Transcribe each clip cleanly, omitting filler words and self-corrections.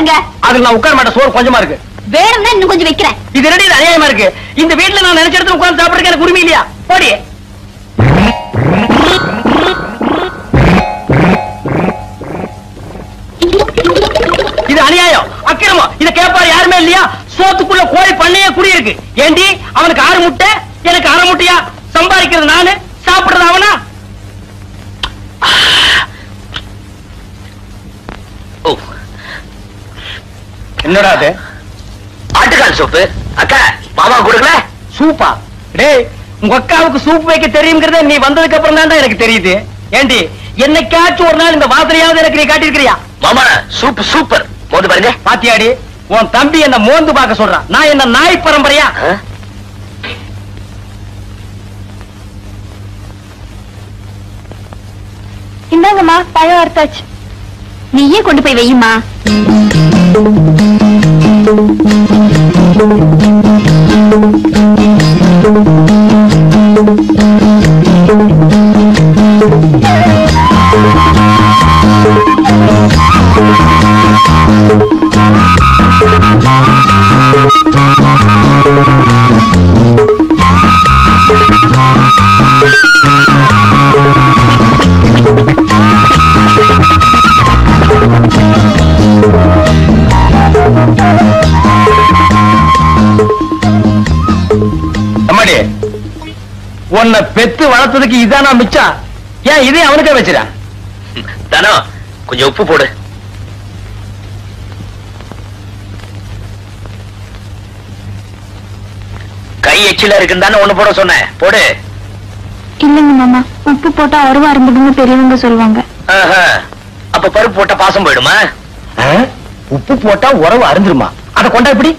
உட்காருங்க. அதுக்கு நான் உட்கார மாட்டேன், சோறு கொஞ்சமா இருக்கு. வேணும்னா இன்னும் கொஞ்சம் வைக்கிறேன். இது ரெடி அநியாயமா இருக்கு. இந்த வீட்டுல நான் நினைச்ச இடத்துல உட்கார்ந்து சாப்பிடுறதுக்கு எனக்கு உரிமை இல்லையா? போடி. இது அநியாயம், அக்கிரமம். இத கேட்பாரு யாருமே இல்லையா? சோத்துக்குள்ள கோழி பண்ணையே குடியிருக்கு. ஏண்டி அவனுக்கு 6 முட்டை, எனக்கு 1/2 முட்டையா? சம்பாதிக்கிறது நானு, சாப்பிடுறது அவனா? என்னடா அது? ஆட்டுக்கால் சூப்பு. அக்கா மாமா கொடுக்கல. சூப்பா? டேய், உங்க அக்காவுக்கு சூப் வைக்க தெரியுங்கிறத நீ வந்ததுக்கு அப்புறம் தான் எனக்கு தெரியுது. ஏண்டி என்னைக்காச்சும் ஒரு நாள் இந்த வாசனையாவது எனக்கு நீ காட்டியிருக்கிறியா? மாமா சூப் சூப்பர். மோந்து பாருங்க. பாத்தியாடி, உன் தம்பி என்ன மோந்து பார்க்க சொல்றான். நான் என்ன நாய் பரம்பரையா? இந்தாங்கம்மா, பழம் அறுத்தாச்சு. நீயே கொண்டு போய் வையுமா. அம்மாடி, உன்னை பெத்து வளர்த்ததுக்கு இதானா மிச்சம்? ஏன் இதே அவனுக்கே வச்சிடா? தானோ கொஞ்சம் உப்பு போடு. கை எச்சில இருக்குன்னு தானே ஒண்ணு போட சொன்னேன், போடு. இல்லைங்க மாமா, உப்பு போட்டா அருவா இருந்ததுன்னு பெரியவங்க சொல்லுவாங்க. அப்ப பருப்பு போட்டா பாசம் போயிடுமா? உப்பு போட்டா உறவு அருந்துருமா? அத கொண்டா எப்படி?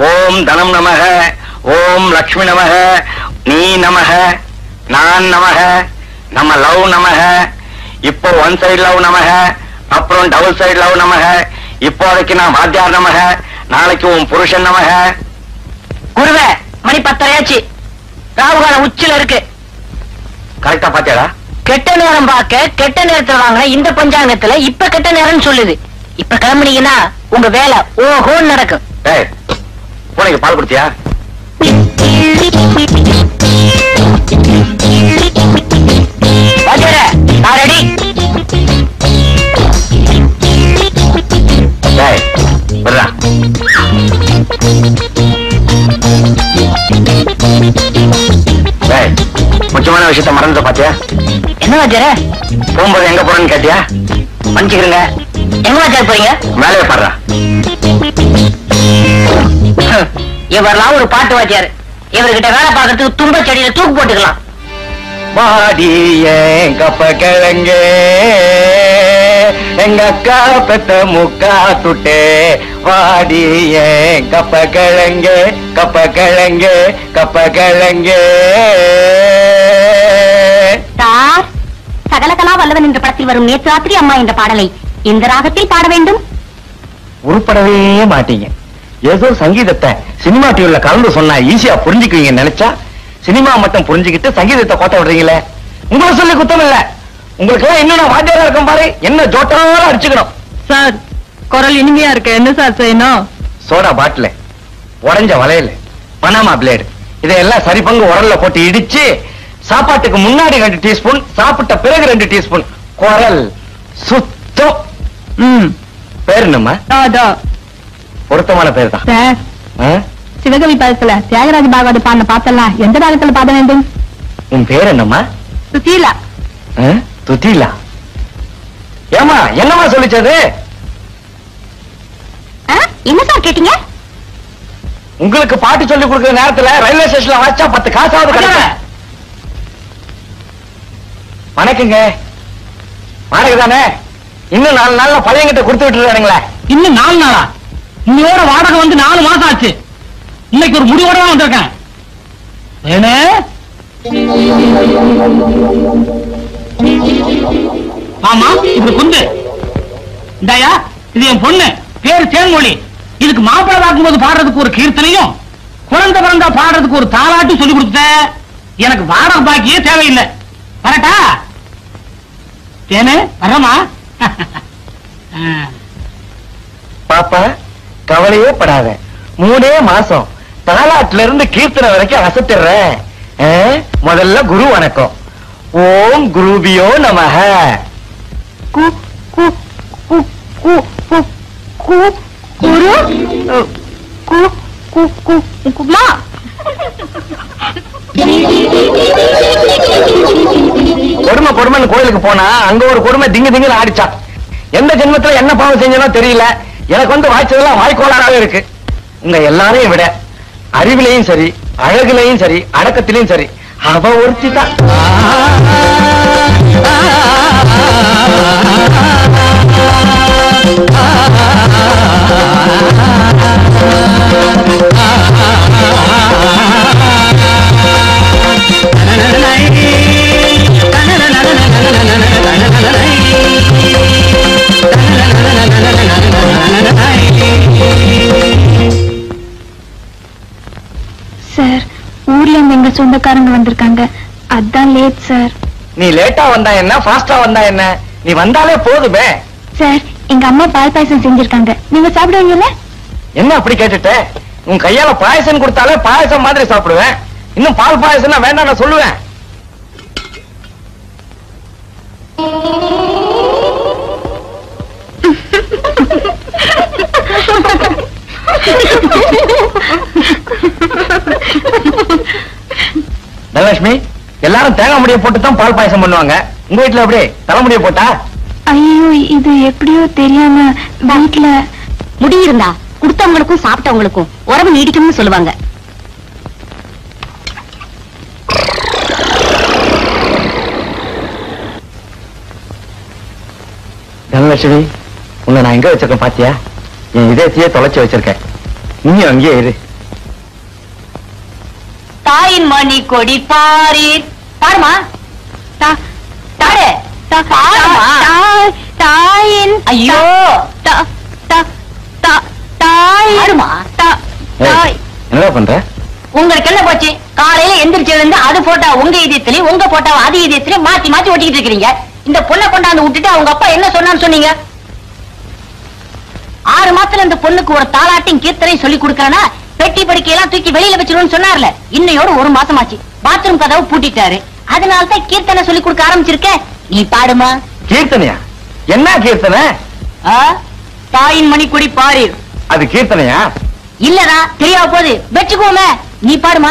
ஓம் தனம் நமக, ஓம் லக்ஷ்மி நமக, நீ நமக, நான் நமக, நம்ம லவ் நமக. இப்போ 1 சைடு லவ் நமக, அப்புறம் டபுள் சைடு லவ் நமக. இப்போதைக்கு நான் வாத்தியார் நமக, நாளைக்கு உன் புருஷன் நமக. குருவே, மணி 10:30 ராகுகாலம் உச்சில இருக்கு. கரெக்டா பாத்தியாடா? கெட்ட நேரம் பார்க்க கெட்ட நேரத்துல வாங்க. இந்த பஞ்சாங்கத்துல இப்ப கெட்ட நேரம்னு சொல்லுது. இப்ப கிளம்புனீங்கன்னா உங்க வேலை ஓஹோன்னு நடக்கும். ஏய், பூனைக்கு பால் குடிச்சியா? வாத்தியாரே, நான் ரெடி. ஏய், வர்றா. ஏய், முக்கியமான விஷயத்த மறந்துட்ட பாத்தியா? என்ன வாத்தியாரே? போகும்போது எங்க போறேன்னு கேட்டியா? மன்னிச்சுக்கிறேங்க. எங்க வாத்தியார் போறீங்க? வேலையை பாடுறா. இவரெல்லாம் ஒரு பாட்டு வாத்தியார். இவர்கிட்ட வேலை பார்க்கறதுக்கு தும்ப செடியில தூக்கு போட்டுக்கலாம். மாடி கப்ப கிழங்கே, எங்க அக்கா பெத்த முக்கா துட்டே. வாடி கப்ப கிழங்கே, கப்ப கிழங்கே, கப்ப கிழங்கே. சார், சகலகலா வல்லவன் என்ற படத்தில் வரும் நேற்று ராத்திரி அம்மா என்ற பாடலை இந்த ராகத்தில் பாட வேண்டும். உருப்படவே மாட்டீங்க. ஏதோ சங்கீதத்தை சினிமா டிவில கலந்து சொன்னா ஈஸியா புரிஞ்சுக்குவீங்க நினைச்சா சினிமா மட்டும் புரிஞ்சுக்கிட்டு சங்கீதத்தை கோட்ட விடுறீங்களே. உங்களை சொல்லி குத்தம் இல்ல. உங்களுக்கு எல்லாம் இன்னும் வாத்தியாரா இருக்கும் பாரு, என்ன ஜோட்டாலும் அடிச்சுக்கணும். சார், குரல் இனிமையா இருக்கு. என்ன சார் செய்யணும்? சோடா பாட்டில், உடைஞ்ச வளையல், பனாமா பிளேடு, இதையெல்லாம் சரி பங்கு உரல்ல போட்டு இடிச்சு சாப்பாட்டுக்கு முன்னாடி 2 டீஸ்பூன், சாப்பிட்ட பிறகு 2 டீஸ்பூன். குரல் சுத்தம். பேர் என்னம்மா? பொருத்தமான பேர் தான். சார், சிவகவி பதத்துல தியாகராஜ பாகவத பாடின பாத்தெல்லாம் எந்த ராகத்துல பாட வேண்டும்? உன் பேர் என்னம்மா? சுசீலா. துதிலா. ஏமா என்னமா சொல்லிச்சது? என்ன சார் கேட்டீங்க? உங்களுக்கு பாட்டு சொல்லி கொடுக்கிற நேரத்துல ரயில்வே ஸ்டேஷன்ல வச்சா 10 காசாவது கிடைக்கும். வணக்கங்க. வாடகை தானே? இன்னும் 4 நாள்ல பழையங்கிட்ட கொடுத்து விட்டுறானுங்களே. இன்னும் 4 நாளா? இன்னையோட வாடகை வந்து 4 மாசம் ஆச்சு. இன்னைக்கு ஒரு முடிவோட வந்திருக்கேன். ஆமா, இது குந்து. இந்தாயா, இது என் பொண்ணு, பேரு தேன்மொழி. இதுக்கு மாப்பிள்ளை பார்க்கும்போது பாடுறதுக்கு ஒரு கீர்த்தனையும், குழந்தை பிறந்தா பாடுறதுக்கு ஒரு தாலாட்டும் சொல்லி கொடுத்த. எனக்கு வாடகை பாக்கியே தேவையில்லை. கரெக்டா? தேனு வரமா? பாப்பா கவலையே படாத, 3 மாசம் தாலாட்டுல இருந்து கீர்த்தனை வரைக்கும் அசத்துறேன். முதல்ல குரு வணக்கம். ஓம் குருபியோ நமஹ. கு கு கு கு கு கு குரு கு கு கு குமா. கொடுமை கொடுமைன்னு கோயிலுக்கு போனா அங்க ஒரு கொடுமை திங்கு திங்குன்னு ஆடிச்சான். எந்த ஜென்மத்துல என்ன பாவம் செஞ்சனோ தெரியல, எனக்கு வந்து வாய்ச்சதெல்லாம் வாய்க்கோளாறாவே இருக்கு. உங்க எல்லாரையும் விட அறிவிலையும் சரி, அழகுலையும் சரி, அடக்கத்திலையும் சரி, அவ ஒருத்தி தான். சார், ஊர்ல இருந்து எங்க சொந்தக்காரங்க வந்திருக்காங்க, அதான் லேட் சார். நீ லேட்டா வந்தா என்ன, ஃபாஸ்டா வந்தா என்ன, நீ வந்தாலே போதுமே. சார், எங்க அம்மா பால் பாயசம் செஞ்சிருக்காங்க, நீங்க சாப்பிடுவீங்கல்ல? என்ன அப்படி கேட்டுட்ட? உன் கையால பாயசம் கொடுத்தாலே பாயசம் மாதிரி சாப்பிடுவேன். இன்னும் பால் பாயசம்னா வேண்டாம் நான் சொல்லுவேன். தனலட்சுமி, எல்லாரும் தேங்காய் முடிய போட்டு தான் பால் பாயசம் பண்ணுவாங்க. உங்க வீட்டுல எப்படி தலைமுடிய போட்டா? ஐயோ, இது எப்படியோ தெரியாம வீட்டுல முடி இருந்தா கொடுத்தவங்களுக்கும் சாப்பிட்டவங்களுக்கும் உறவு நீடிக்கும்னு சொல்லுவாங்க. தனலட்சுமி, உன்னை நான் எங்க வச்சிருக்கேன் பாத்தியா? என் இதயத்தையே தொலைச்சு வச்சிருக்கேன். நீயும் அங்கேயே இரு. தாயின் மணி கொடி பாரீர். பாருமா, தாயின். ஐயோ, என்ன பண்ற? உங்களுக்கு என்ன போச்சு? காலையில எந்திரிச்சு இருந்து அது போட்டா உங்க இதயத்திலையும் உங்க போட்டா அது இதயத்திலையும் மாத்தி மாத்தி ஒட்டிக்கிட்டு இருக்கீங்க. இந்த பொண்ணை கொண்டாந்து விட்டுட்டு அவங்க அப்பா என்ன சொன்னான்னு சொன்னீங்க? 6 மாசத்துல இந்த பொண்ணுக்கு ஒரு தாலாட்டையும் கீர்த்தனையும் சொல்லி கொடுக்கறனா பெட்டி படுக்கையெல்லாம் தூக்கி வெளியில வச்சிருவோம்னு சொன்னார்ல. இன்னையோட 1 மாசம் ஆச்சு. பாத்ரூம் கதவு பூட்டிட்டாரு. அதனால்தான் கீர்த்தனை சொல்லி கொடுக்க ஆரம்பிச்சிருக்க. நீ பாடுமா. கீர்த்தனையா? என்ன கீர்த்தனை? தாயின் மணிக்குடி பாரீர். அது கீர்த்தனையா? இல்லடா, தெரியாம போது வெச்சுக்கோமே. நீ பாடுமா.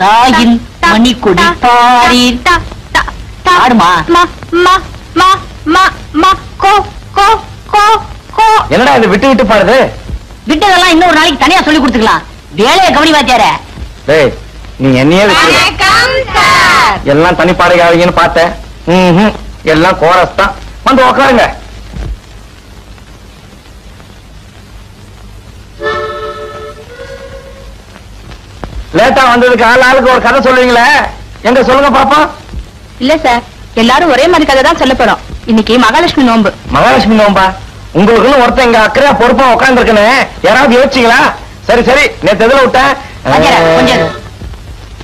தாயின் மணிக்குடி பாரீர். பாடுமா. என்னடா இது விட்டு விட்டு பாடுது? விட்டதெல்லாம் இன்னொரு நாளைக்கு தனியா சொல்லி கொடுத்துக்கலாம். வேலையை கவனி வாத்தியார. டேய், நீ என்னையே எல்லாம் தனி பாடுகாவீங்கன்னு பார்த்தேன். எல்லாம் கோரஸ் தான். வந்து உக்காருங்க. லேட்டா வந்ததுக்கு ஆளுக்கு ஒரு கதை சொல்லுவீங்களே, எங்க சொல்லுங்க பாப்போம். இல்ல சார், எல்லாரும் ஒரே மாதிரி கதை தான் சொல்ல போறோம். இன்னைக்கு மகாலட்சுமி நோம்பு. மகாலட்சுமி நோம்பா? உங்களுக்குன்னு ஒருத்தன் இங்க அக்கறையா பொறுப்பா உட்கார்ந்து இருக்கனே, யாராவது யோசிச்சீங்களா? சரி சரி, நேத்து எதுல விட்டேன்?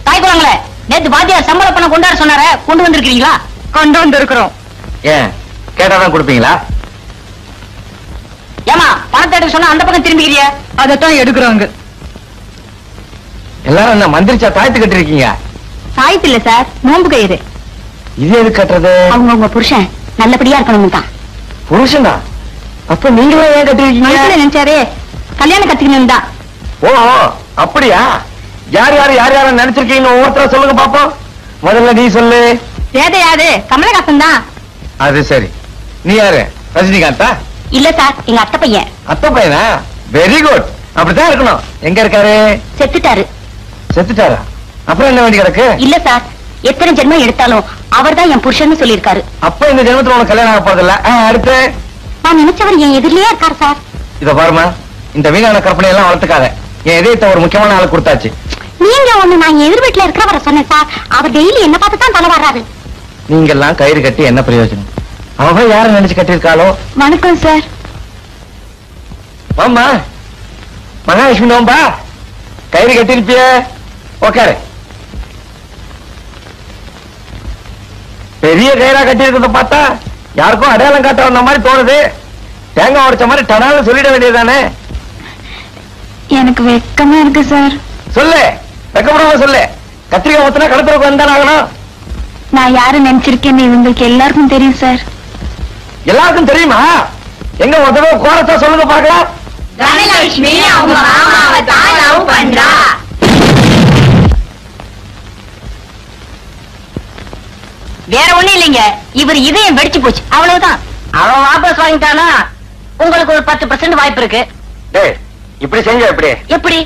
தாய் குழந்தைங்களே, நேத்து பாத்தியார் சம்பள பணம் கொண்டாட சொன்னார, கொண்டு வந்திருக்கீங்களா? கொண்டு வந்திருக்கிறோம். ஏன் கேட்டாதான் கொடுப்பீங்களா? ஏமா, பணத்தை எடுக்க சொன்னா அந்த பக்கம் திரும்பிக்கிறிய? அதைத்தான் எடுக்கிறோங்க. எல்லாரும் என்ன மந்திரிச்சா தாய்த்து கட்டி இருக்கீங்க? சாய்த்து இல்ல சார், நோம்பு கயிறு. இது எது கட்டுறது? அவங்க உங்க புருஷன் நல்லபடியா இருக்கணும் தான். புருஷனா? அப்ப நீங்களும் ஏன் கட்டிருக்கீங்க? நினைச்சாரே கல்யாணம் கத்துக்கணும் தான். ஓ அப்படியா? யார் யாரு யார் யார நினைச்சிருக்கீங்க ஒவ்வொருத்தர சொல்லுங்க பாப்போம். முதல்ல நீ சொல்லு. யாரு? கமலஹாசன் தான். அது சரி. நீ யாரு? ரஜினிகாந்தா? இல்ல சார், எங்க அத்தை பையன். அத்தை பையனா? Very good. அப்படித்தான் இருக்கணும். எங்க இருக்காரு? செத்துட்டாரு. செத்துட்டாரா? அப்புறம் என்ன வேண்டி கிடக்கு? இல்ல சார், எத்தனை ஜென்மம் எடுத்தாலும் அவர் தான் என் புருஷன் சொல்லியிருக்காரு. அப்ப இந்த ஜென்மத்துல உனக்கு கல்யாணம் ஆக போறதில்ல. அடுத்து நான் நினைச்சவர் என் எதிரிலேயே இருக்காரு சார். இத பாருமா, இந்த வீணான கற்பனை எல்லாம் வளர்த்துக்காத. என் இதயத்தை ஒரு முக்கியமான ஆளு கொடுத்தாச்சு. நீங்க ஒண்ணு, நான் எதிர் வீட்டுல இருக்கிறவரை சொன்னேன் சார். அவர் டெய்லி என்ன பார்த்து தான் தலை வர்றாரு. நீங்க எல்லாம் கயிறு கட்டி என்ன பிரயோஜனம்? அவ யார நினைச்சு கட்டிருக்காளோ? வணக்கம் சார். வாமா, மகாலட்சுமி நோம்பா? கயிறு கட்டிருப்பிய? உக்காரு. பெரிய கயிறா கட்டி இருக்கிறத பார்த்தா யாருக்கும் அடையாளம் காட்ட வந்த மாதிரி தோணுது. தேங்காய் உடைச்ச மாதிரி டனால சொல்லிட வேண்டியதுதானே. எனக்கு வெக்கமா இருக்கு சார். சொல்லு, வெக்கப்படாம சொல்லு. கத்திரிக்காய் ஊத்தினா கடத்துறதுக்கு வந்தானே ஆகணும். நான் யாரு நினைச்சிருக்கேன்னு இவங்களுக்கு எல்லாருக்கும் தெரியும் சார். எல்லாருக்கும் தெரியுமா? எங்க ஒரு தடவை கோரத்தா சொல்லுங்க பார்க்கலாம். தனலட்சுமி அவங்க மாமாவை தான் லவ் பண்றா. வேற ஒண்ணும் இல்லைங்க, இவர் இதயம் வெடிச்சு போச்சு, அவ்வளவுதான். அவன் வாபஸ் வாங்கிட்டானா உங்களுக்கு ஒரு 10% வாய்ப்பு இருக்கு. டேய், இப்படி செஞ்ச எப்படி? எப்படி?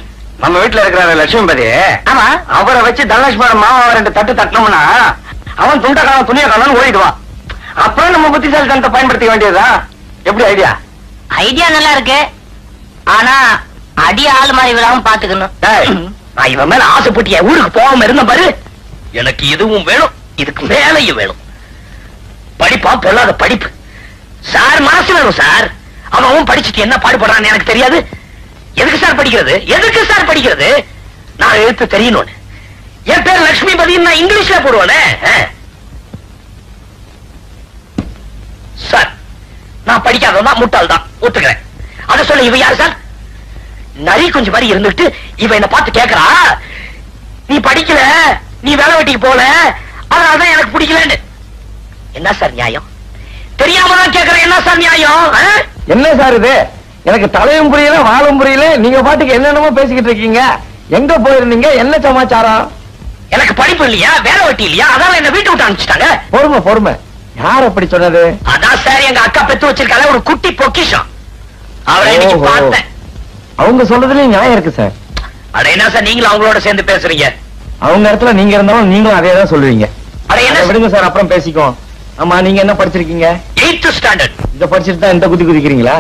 நம்ம வீட்டுல இருக்கிற லட்சுமிபதி, ஆமா, அவரை வச்சு தனலட்சுமி மாமா 2 தட்டு தட்டணும்னா அவன் துண்ட காலம் துணிய காலம் ஓடிடுவான். அப்புறம் நம்ம புத்திசாலித்தனத்தை பயன்படுத்திக்க வேண்டியதா? எப்படி ஐடியா? ஐடியா நல்லா இருக்கு, ஆனா அடி ஆளு மாதிரி விடாம பாத்துக்கணும். நான் இவன் மேல ஆசைப்பட்டு என் ஊருக்கு போகாம இருந்த பாரு. எனக்கு இதுவும் வேணும், இதுக்கு மேலையும் வேணும். படிப்பா பொல்லாத படிப்பு சார், மனசு வேணும் சார். அவன் படிச்சுட்டு என்ன பாடுபடுறான்னு எனக்கு தெரியாது. எதுக்கு சார் படிக்கிறது? எதுக்கு சார் படிக்கிறது? நான் எழுத்து தெரியணும்னு. என் பேர் லட்சுமிபதி, நான் இங்கிலீஷ்ல போடுவானே சார். நான் படிக்காததான் முட்டாள் தான் ஒத்துக்கிறேன். அத சொல்ல இவ யாரு சார்? நரி கொஞ்சம் மாதிரி இருந்துட்டு இவ என்ன பார்த்து கேக்குறா, நீ படிக்கல, நீ வேலை வெட்டிக்கு போல, அதனாலதான் எனக்கு பிடிக்கலன்னு. என்ன சார் நியாயம்? தெரியாம தான் கேக்குறேன், என்ன சார் நியாயம்? என்ன சார் இது? எனக்கு தலையும் புரியல வாழும் புரியல. நீங்க பாட்டுக்கு என்னென்னமோ பேசிக்கிட்டு இருக்கீங்க. எங்க போயிருந்தீங்க? என்ன சமாச்சாரம்? எனக்கு படிப்பு இல்லையா, வேலை வெட்டி இல்லையா, அதான் என்ன வீட்டு விட்டு அனுப்பிச்சிட்டாங்க. பொறுமை பொறுமை. யார் அப்படி சொன்னது? அதான் சார் எங்க அக்கா பெத்து வச்சிருக்கால ஒரு குட்டி பொக்கிஷம். அவரை இன்னைக்கு பார்த்தேன். அவங்க சொல்றதுலயும் நியாயம் இருக்கு சார். அட என்ன சார் நீங்களும் அவங்களோட சேர்ந்து பேசுறீங்க? அவங்க இடத்துல நீங்க இருந்தாலும் நீங்களும் அதே தான் சொல்லுவீங்க. அட என்ன விடுங்க சார், அப்புறம் பேசிக்கோம். ஆமா, நீங்க என்ன படிச்சிருக்கீங்க? 8th standard. இத படிச்சிட்டு தான் இந்த குதி குதிக்கிறீங்களா?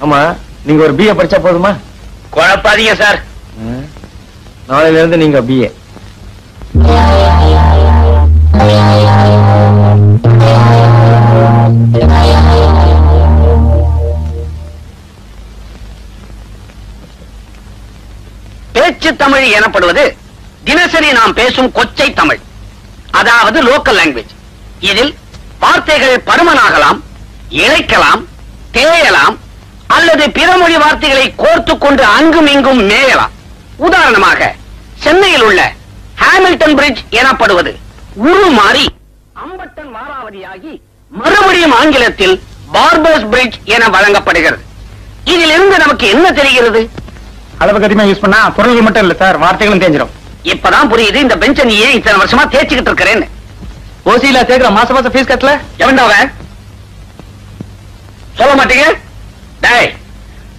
ஆமா, நீங்க ஒரு பிஏ படிச்சா போதுமா? குழப்பாதீங்க சார். நாளையில இருந்து நீங்க பிஏ. பேச்சு தமிழ் எனப்படுவது தினசரி நாம் பேசும் கொச்சை தமிழ், அதாவது லோக்கல் லாங்குவேஜ். இதில் வார்த்தைகள் பருமனாகலாம், இழைக்கலாம், தேயலாம், அல்லது பிற மொழி வார்த்தைகளை கோர்த்துக் கொண்டு அங்கும் இங்கும் மேயலாம். உதாரணமாக சென்னையில் உள்ள ஹாமில்டன் பிரிட்ஜ் எனப்படுவது உருமாறி அம்பட்டன் மாறாவதியாகி மறுபடியும் ஆங்கிலத்தில் பார்பர்ஸ் பிரிட்ஜ் என வழங்கப்படுகிறது. இதிலிருந்து நமக்கு என்ன தெரிகிறது? அளவுக்கு அதிகமா யூஸ் பண்ணா பொருள்கள் மட்டும் இல்ல சார், வார்த்தைகளும் தேஞ்சிரும். இப்பதான் புரியுது இந்த பெஞ்ச நீ ஏன் இத்தனை வருஷமா தேய்ச்சிக்கிட்டு இருக்கிறேன்னு. ஓசியில சேர்க்கிற மாசம் மாசம் ஃபீஸ் கட்டல? எவன்டாவ சொல்ல மாட்டீங்க? டேய்,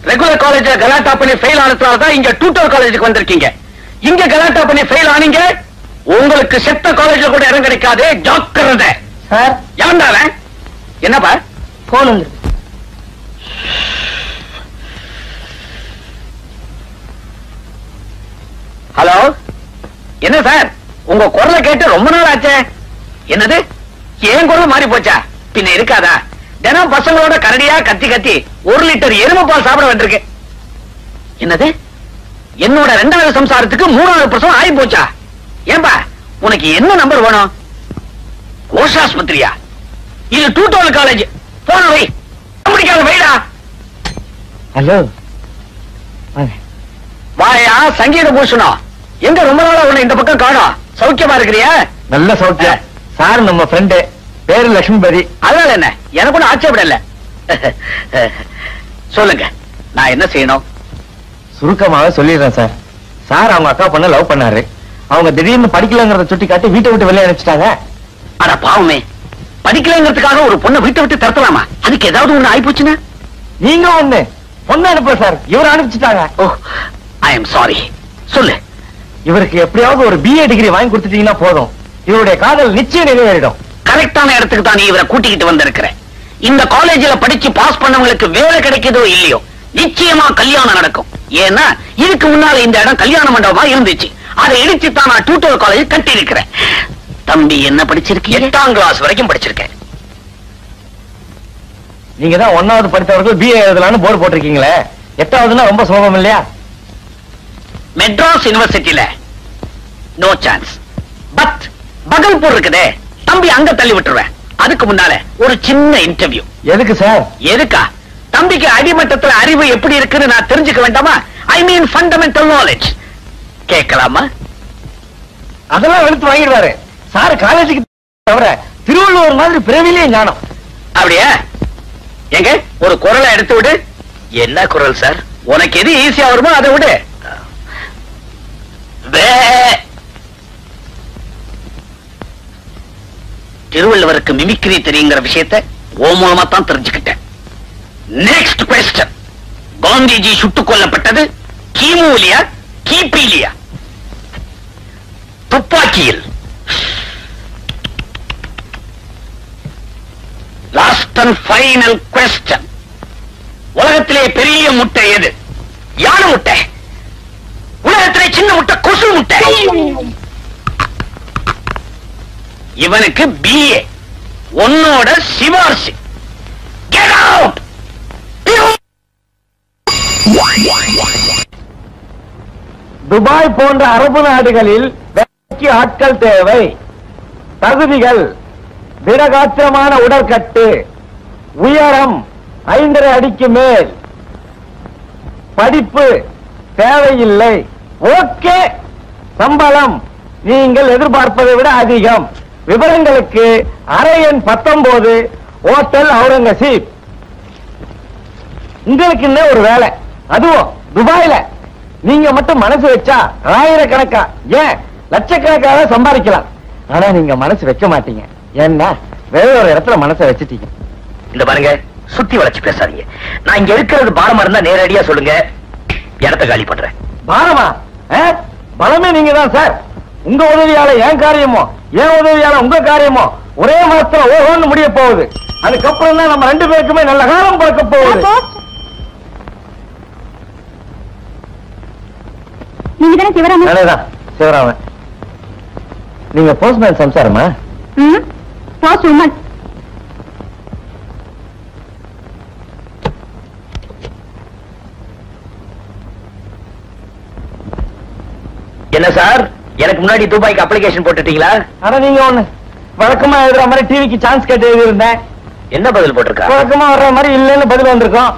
ரெகுலர் காலேஜ்ல கலாட்டா பண்ணி ஃபெயில் ஆனதுனால தான் இங்க டியூட்டர் காலேஜுக்கு வந்திருக்கீங்க. இங்க கலாட்டா பண்ணி ஃபெயில் ஆனீங்க, உங்களுக்கு செத்த காலேஜ்ல கூட இடம் கிடைக்காது, ஜாக்கிரதை. சார், எவன்டாவ? என்னப்பா போன் வந்து ஹலோ, என்ன சார் உங்க குரலை கேட்டு ரொம்ப நாள் ஆச்சே. என்னது, ஏன் குரல் மாறி போச்சா? பின்ன இருக்காதா? தினம் பசங்களோட கரடியா கத்தி கத்தி 1 லிட்டர் எருமை பால் சாப்பிட வேண்டியிருக்கு. என்னது, என்னோட 2வது சம்சாரத்துக்கு 3வது பிரசவம் ஆகி போச்சா? ஏன்பா உனக்கு என்ன நம்பர் வேணும்? கோஷாஸ்பத்திரியா? இது டியூட்டோரியல் காலேஜ். போன வை, முடிக்காத வைடா. ஹலோ, வாயா சங்கீத பூஷணம், எங்க ரொம்ப நாளா உன்னை இந்த பக்கம் காணோம். சௌக்கியமா இருக்கிறியா? நல்ல சௌக்கியம் சார். நம்ம ஃப்ரெண்டு பேரு லட்சுமிபதி. அதனால என்ன, எனக்கு ஒன்னும் ஆட்சேபம் இல்ல. சொல்லுங்க, நான் என்ன செய்யணும்? சுருக்கமாக சொல்லிடுறேன் சார். சார் அவங்க அக்கா பொண்ண லவ் பண்ணாரு. அவங்க திடீர்னு படிக்கலங்கிறத சுட்டி காட்டி வீட்டை விட்டு வெளியே அனுப்பிச்சிட்டாங்க. அட பாவமே, படிக்கலங்கிறதுக்காக ஒரு பொண்ணை வீட்டை விட்டு தரத்தலாமா? அதுக்கு ஏதாவது ஒண்ணு ஆயிப்போச்சுன்னா? நீங்க ஒண்ணு பொண்ணு அனுப்ப சார், இவரை அனுப்பிச்சிட்டாங்க. ஓ, ஐ எம் சாரி. சொல்லு. இவருக்கு எப்படியாவது ஒரு பிஏ டிகிரி வாங்கி கொடுத்துட்டீங்கன்னா போதும், இவருடைய காதல் நிச்சயம் நிறைவேறிடும். கரெக்டான இடத்துக்கு தான் நீ இவரை கூட்டிக்கிட்டு வந்திருக்கிற. இந்த காலேஜ்ல படிச்சு பாஸ் பண்ணவங்களுக்கு வேலை கிடைக்குதோ இல்லையோ, நிச்சயமா கல்யாணம் நடக்கும். ஏன்னா இதுக்கு முன்னால இந்த இடம் கல்யாண மண்டபமா இருந்துச்சு. அதை இடிச்சு தான் நான் டியூட்டோரியல் காலேஜ் கட்டி இருக்கிறேன். தம்பி என்ன படிச்சிருக்கீங்க? 8ஆம் கிளாஸ் வரைக்கும் படிச்சிருக்கேன். நீங்க தான் 1வது படித்தவர்கள் பிஏ எழுதலாம்னு போர்டு போட்டிருக்கீங்களே, 8வதுன்னா ரொம்ப சுலபம் இல்லையா? மெட்ராஸ் யூனிவர்சிட்டியில நோ சான்ஸ். பட் பகல்பூர் இருக்குதே, தம்பி அங்க தள்ளி விட்டுருவேன். அதுக்கு முன்னால ஒரு சின்ன இன்டர்வியூ. எதுக்கு சார்? எதுக்கா? தம்பிக்கு அடிமட்டத்துல அறிவு எப்படி இருக்குன்னு நான் தெரிஞ்சுக்க வேண்டாமா? ஐ மீன் ஃபண்டமெண்டல் நாலேஜ். கேட்கலாமா? அதெல்லாம் எடுத்து வாங்கிடுவாரு சார். காலேஜுக்கு தவிர திருவள்ளுவர் மாதிரி பிறவிலே ஞானம். அப்படியா? எங்க ஒரு குரலை எடுத்து விடு. என்ன குரல் சார்? உனக்கு எது ஈஸியா வருமோ அதை விடு. திருவள்ளுவருக்கு மிமிக்ரி தெரியுங்கிற விஷயத்தை ஓ மூலமா தான் தெரிஞ்சுக்கிட்டேன். Next question. காந்திஜி சுட்டுக் கொல்லப்பட்டது கிமுலியா கிபிலியா? துப்பாக்கியில். Last and final question. உலகத்திலே பெரிய முட்டை எது? யானை முட்டை. உலகத்திலே சின்ன முட்டை கொசு முட்டை. இவனுக்கு பிஏ, உன்னோட சிவார்சி. Get out! துபாய் போன்ற அரபு நாடுகளில் வேலைக்கு ஆட்கள் தேவை. தகுதிகள்: திடகாத்திரமான உடற்கட்டு, உயரம் 5.5 அடிக்கு மேல், படிப்பு தேவையில்லை. ஓகே. சம்பளம் நீங்கள் எதிர்பார்ப்பதை விட அதிகம். விவரங்களுக்கு அறை எண் 19, ஹோட்டல் அவுரங்கசீப். உங்களுக்கு என்ன ஒரு வேலை, அதுவும் துபாயில. நீங்க மட்டும் மனசு வச்சா ஆயிரக்கணக்கா, ஏன் லட்சக்கணக்காக சம்பாதிக்கலாம். ஆனா நீங்க மனசு வைக்க மாட்டீங்க. ஏன்னா வேற ஒரு இடத்துல மனசை வச்சுட்டீங்க. இந்த பாருங்க, சுத்தி வளைச்சு பேசாதீங்க. நான் இங்க இருக்கிறது பாரமா இருந்தா நேரடியா சொல்லுங்க, இடத்த காலி பண்றேன். பாரமா? பலமே நீங்க தான் சார். உங்க உதவியால என் காரியமோ, என் உதவியால உங்க காரியமோ ஒரே மாசத்துல ஓஹோன்னு முடிய போகுது. அதுக்கப்புறம் தான் நம்ம 2 பேருக்குமே நல்ல காலம் பிறக்க போகுது. நீங்க தானே சிவராமன்? நானேதான் சிவராமன். நீங்க போஸ்ட்மேன் சம்சாரமா? Post woman. என்ன சார், எனக்கு முன்னாடி துபாய்க்கு அப்ளிகேஷன் போட்டுட்டீங்களா? ஆனா நீங்க ஒண்ணு வழக்கமா எழுதுற மாதிரி டிவிக்கு சான்ஸ் கேட்டு எழுதி இருந்தேன். என்ன பதில் போட்டிருக்கா? வழக்கமா வர்ற மாதிரி இல்லைன்னு பதில் வந்திருக்கோம்.